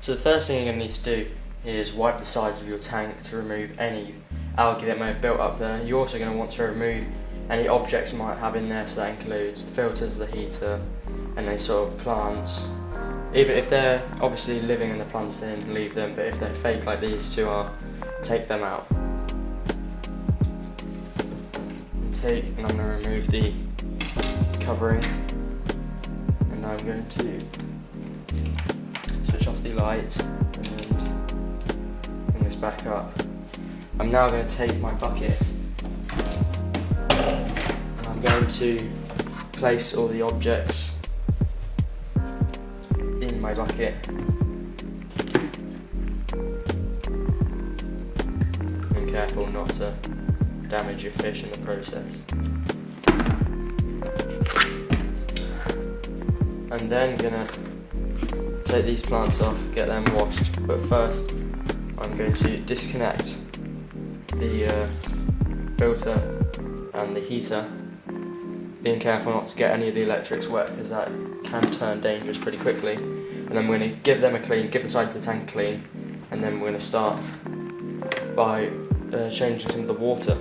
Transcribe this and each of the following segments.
So the first thing you're going to need to do is wipe the sides of your tank to remove any algae that may have built up there. You're also going to want to remove any objects you might have in there, so that includes the filters, the heater, and any sort of plants. Even if they're obviously living in the plants, then leave them, but if they're fake like these two are, take them out. And I'm going to remove the covering, and I'm going to switch off the light and bring this back up. I'm now going to take my bucket and I'm going to place all the objects in my bucket. Be careful not to damage your fish in the process. I'm then gonna take these plants off, get them washed, but first I'm going to disconnect the filter and the heater, being careful not to get any of the electrics wet because that can turn dangerous pretty quickly. And then we're going to give them a clean, give the sides of the tank a clean, and then we're going to start by changing some of the water.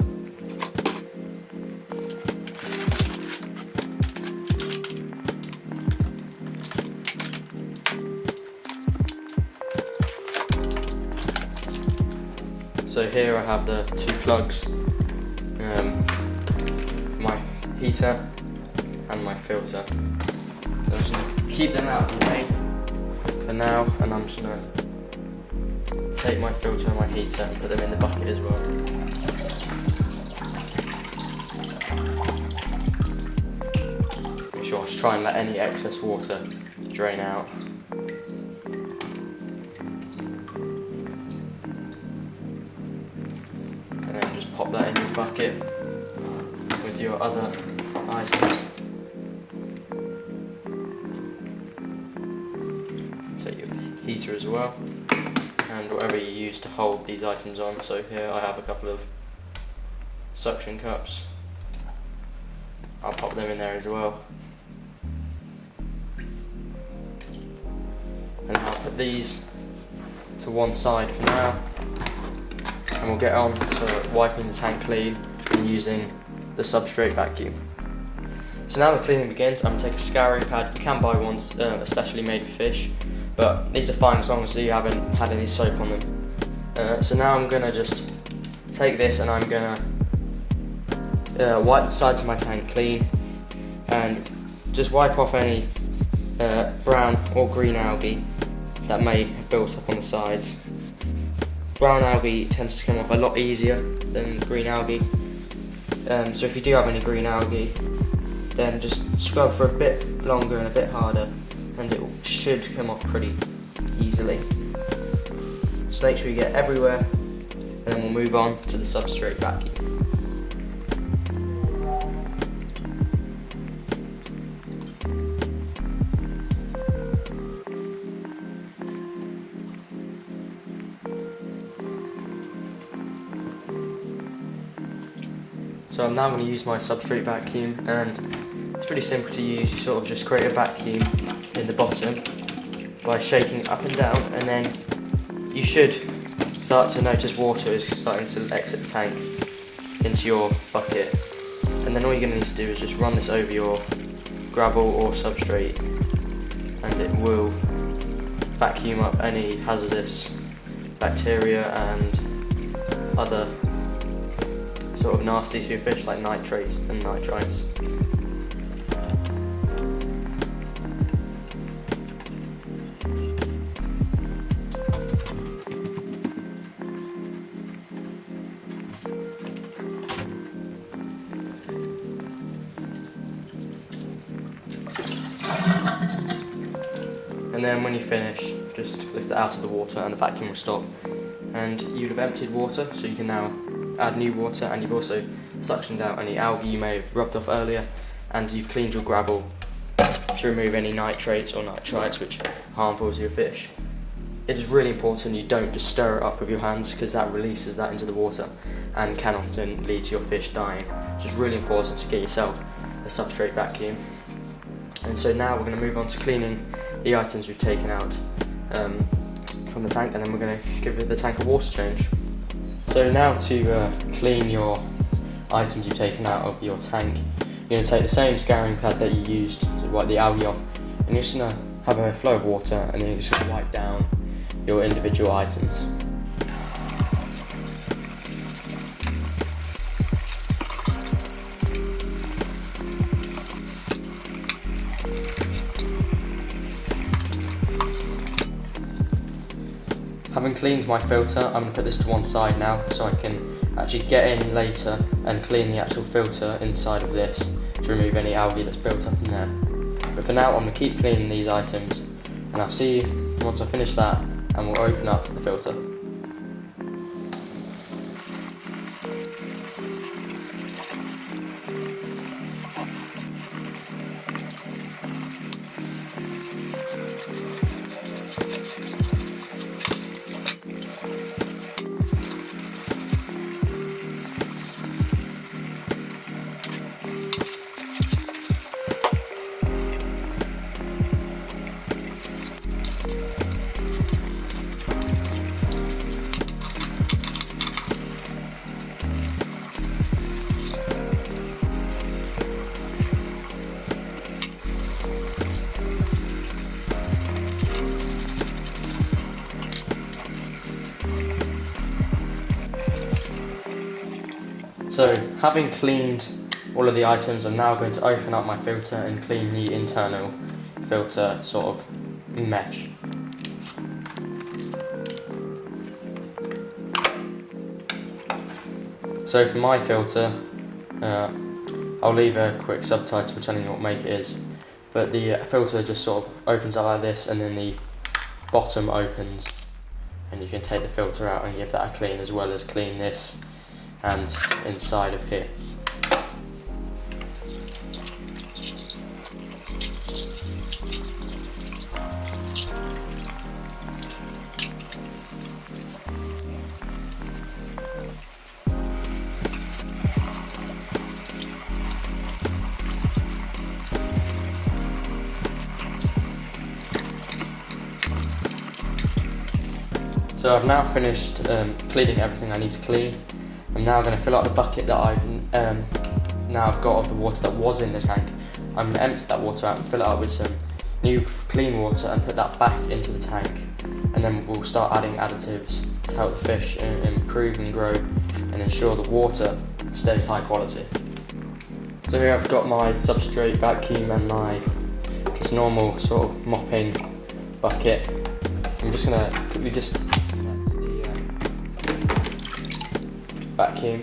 So here I have the two plugs, my heater and my filter. So I'm just going to keep them out of the way for now, and I'm just going to take my filter and my heater and put them in the bucket as well. Make sure to try and let any excess water drain out. And then just pop that in your bucket with your other items. Take your heater as well, and whatever you use to hold these items on. So here I have a couple of suction cups. I'll pop them in there as well. And I'll put these to one side for now. And we'll get on to wiping the tank clean and using the substrate vacuum. So now the cleaning begins. I'm going to take a scouring pad. You can buy ones especially made for fish, but these are fine as long as you haven't had any soap on them. So now I'm going to just take this and I'm going to wipe the sides of my tank clean and just wipe off any brown or green algae that may have built up on the sides. Brown algae tends to come off a lot easier than green algae, so if you do have any green algae, then just scrub for a bit longer and a bit harder and it should come off pretty easily. So make sure you get everywhere, and then we'll move on to the substrate vacuum. So I'm now going to use my substrate vacuum, and it's pretty simple to use. You sort of just create a vacuum in the bottom by shaking it up and down, and then you should start to notice water is starting to exit the tank into your bucket. And then all you're going to need to do is just run this over your gravel or substrate, and it will vacuum up any hazardous bacteria and other sort of nasties for your fish like nitrates and nitrites. And then when you finish, just lift it out of the water and the vacuum will stop. And you'd have emptied water, so you can now add new water, and you've also suctioned out any algae you may have rubbed off earlier, and you've cleaned your gravel to remove any nitrates or nitrites which are harmful to your fish. It is really important you don't just stir it up with your hands, because that releases that into the water and can often lead to your fish dying. So it's really important to get yourself a substrate vacuum. And so now we're going to move on to cleaning the items we've taken out. from the tank, and then we're going to give the tank a water change. So now to clean your items you've taken out of your tank, you're going to take the same scouring pad that you used to wipe the algae off, and you're just going to have a flow of water, and then you're just going to wipe down your individual items. Having cleaned my filter, I'm going to put this to one side now so I can actually get in later and clean the actual filter inside of this to remove any algae that's built up in there. But for now, I'm going to keep cleaning these items, and I'll see you once I finish that, and we'll open up the filter. So, having cleaned all of the items, I'm now going to open up my filter and clean the internal filter sort of mesh. So for my filter, I'll leave a quick subtitle telling you what make it is, but the filter just sort of opens up like this, and then the bottom opens, and you can take the filter out and give that a clean, as well as clean this and inside of here. So I've now finished cleaning everything I need to clean. I'm now going to fill out the bucket that I've got of the water that was in the tank. I'm going to empty that water out and fill it up with some new clean water and put that back into the tank. And then we'll start adding additives to help the fish improve and grow and ensure the water stays high quality. So here I've got my substrate vacuum and my just normal sort of mopping bucket. I'm just going to quickly just vacuum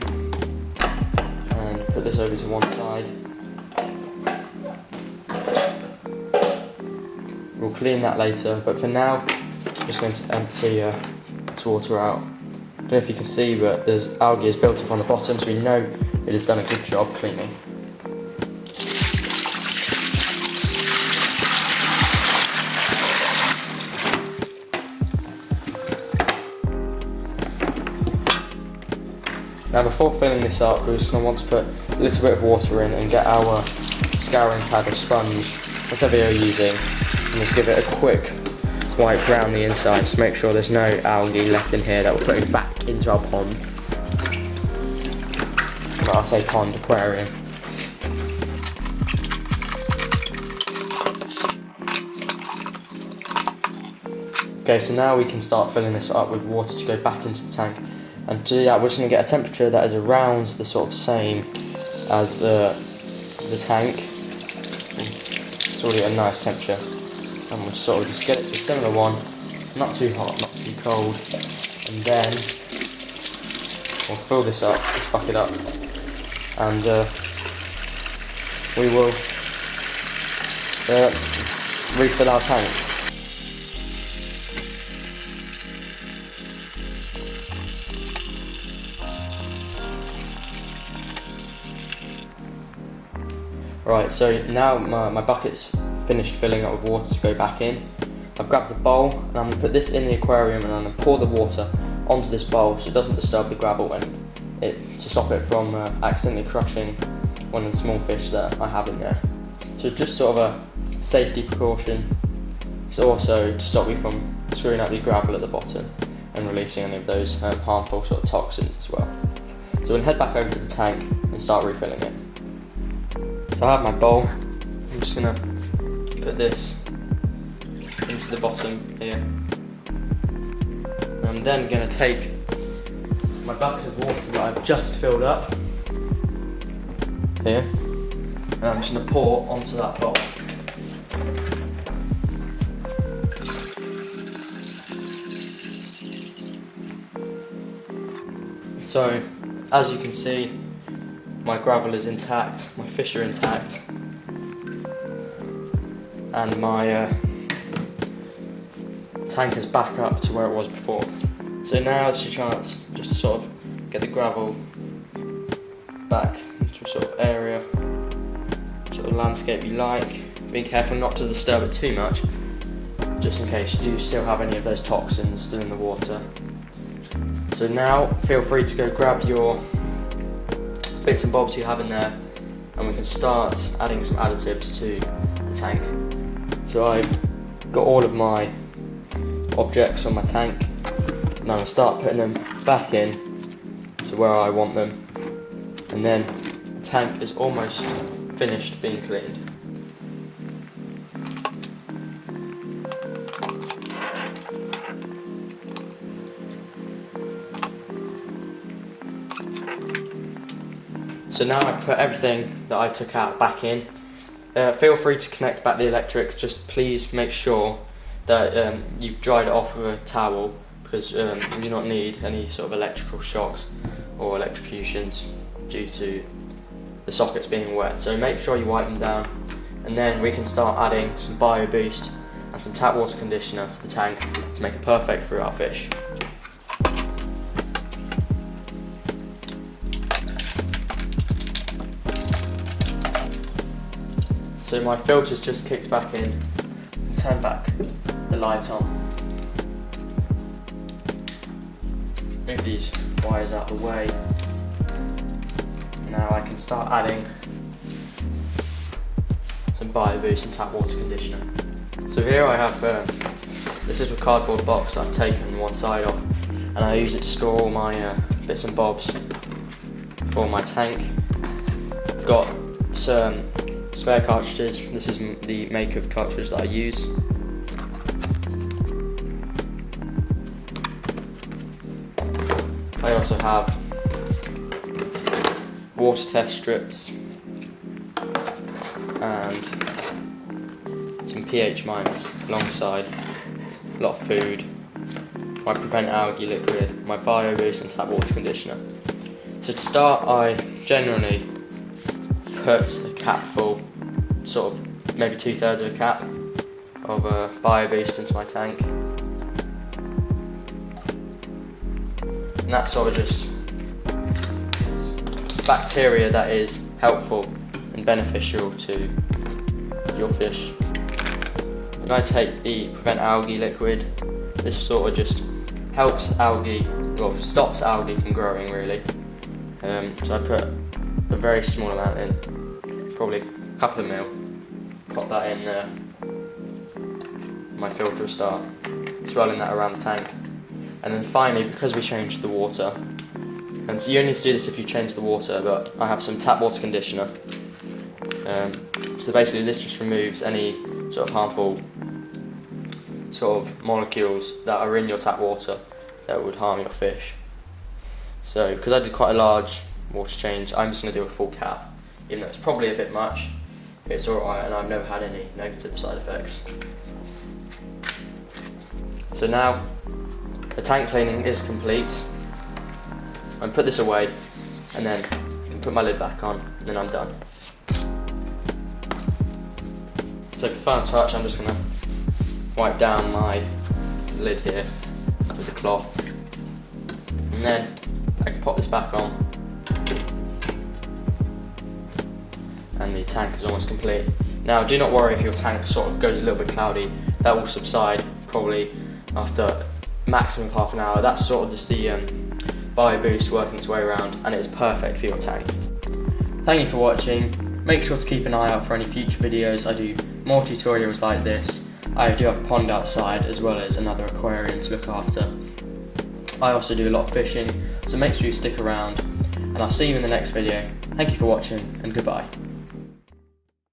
and put this over to one side. We'll clean that later, but for now I'm just going to empty this water out. I don't know if you can see, but there's algae is built up on the bottom, so we know it has done a good job cleaning. Now before filling this up, we're just going to want to put a little bit of water in and get our scouring pad or sponge, whatever you're using, and just give it a quick wipe around the inside to make sure there's no algae left in here that we're putting back into our pond. Well, I'll say pond, aquarium. Okay, so now we can start filling this up with water to go back into the tank. And to do that, we're just going to get a temperature that is around the sort of same as the tank. It's already a nice temperature. And we'll sort of just get it to a similar one, not too hot, not too cold. And then we'll fill this bucket up, and we will refill our tank. Right, so now my bucket's finished filling up with water to go back in. I've grabbed a bowl and I'm going to put this in the aquarium, and I'm going to pour the water onto this bowl so it doesn't disturb the gravel and to stop it from accidentally crushing one of the small fish that I have in there. So it's just sort of a safety precaution, It's also to stop you from screwing up your gravel at the bottom and releasing any of those harmful sort of toxins as well. So we'll head back over to the tank and start refilling it. So I have my bowl. I'm just going to put this into the bottom here. And I'm then going to take my bucket of water that I've just filled up here, and I'm just going to pour onto that bowl. So, as you can see, my gravel is intact, my fish are intact, and my tank is back up to where it was before. So now it's your chance just to sort of get the gravel back into a sort of area, sort of landscape you like, being careful not to disturb it too much, just in case you do still have any of those toxins still in the water. So now feel free to go grab your bits and bobs you have in there, and we can start adding some additives to the tank. So I've got all of my objects on my tank. Now I'm going to start putting them back in to where I want them, and then the tank is almost finished being cleaned. So now I've put everything that I took out back in. Feel free to connect back the electrics, just please make sure that you've dried it off with a towel, because we do not need any sort of electrical shocks or electrocutions due to the sockets being wet. So make sure you wipe them down, and then we can start adding some Bio Boost and some tap water conditioner to the tank to make it perfect for our fish. So my filter's just kicked back in, and turn back the light on. Move these wires out of the way. Now I can start adding some Bio Boost and tap water conditioner. So here I have, this is a cardboard box I've taken one side off, and I use it to store all my bits and bobs for my tank. I've got some spare cartridges. This is the make of cartridge that I use. I also have water test strips and some pH miners alongside a lot of food, my Prevent Algae liquid, my Bio Boost and tap water conditioner. So to start, I generally put a cap full, sort of maybe 2/3 of a cap of Bio Boost into my tank, and that's sort of just bacteria that is helpful and beneficial to your fish. And I take the Prevent Algae liquid. This sort of just helps algae, well, stops algae from growing really. So I put a very small amount in, probably a couple of mil. Pop that in there. My filter will start swirling that around the tank. And then finally, because we changed the water, and so you only need to do this if you change the water, but I have some tap water conditioner. So basically this just removes any sort of harmful sort of molecules that are in your tap water that would harm your fish. So because I did quite a large water change, I'm just going to do a full cap, even though it's probably a bit much. It's alright, and I've never had any negative side effects. So now the tank cleaning is complete. I put this away, and then I can put my lid back on, and then I'm done. So for final touch, I'm just going to wipe down my lid here with a cloth, and then I can pop this back on, and the tank is almost complete. Now do not worry if your tank sort of goes a little bit cloudy, that will subside probably after maximum of half an hour. That's sort of just the Bio Boost working its way around, and it's perfect for your tank. Thank you for watching. Make sure to keep an eye out for any future videos. I do more tutorials like this, I do have a pond outside as well as another aquarium to look after. I also do a lot of fishing, so make sure you stick around, and I'll see you in the next video. Thank you for watching, and goodbye.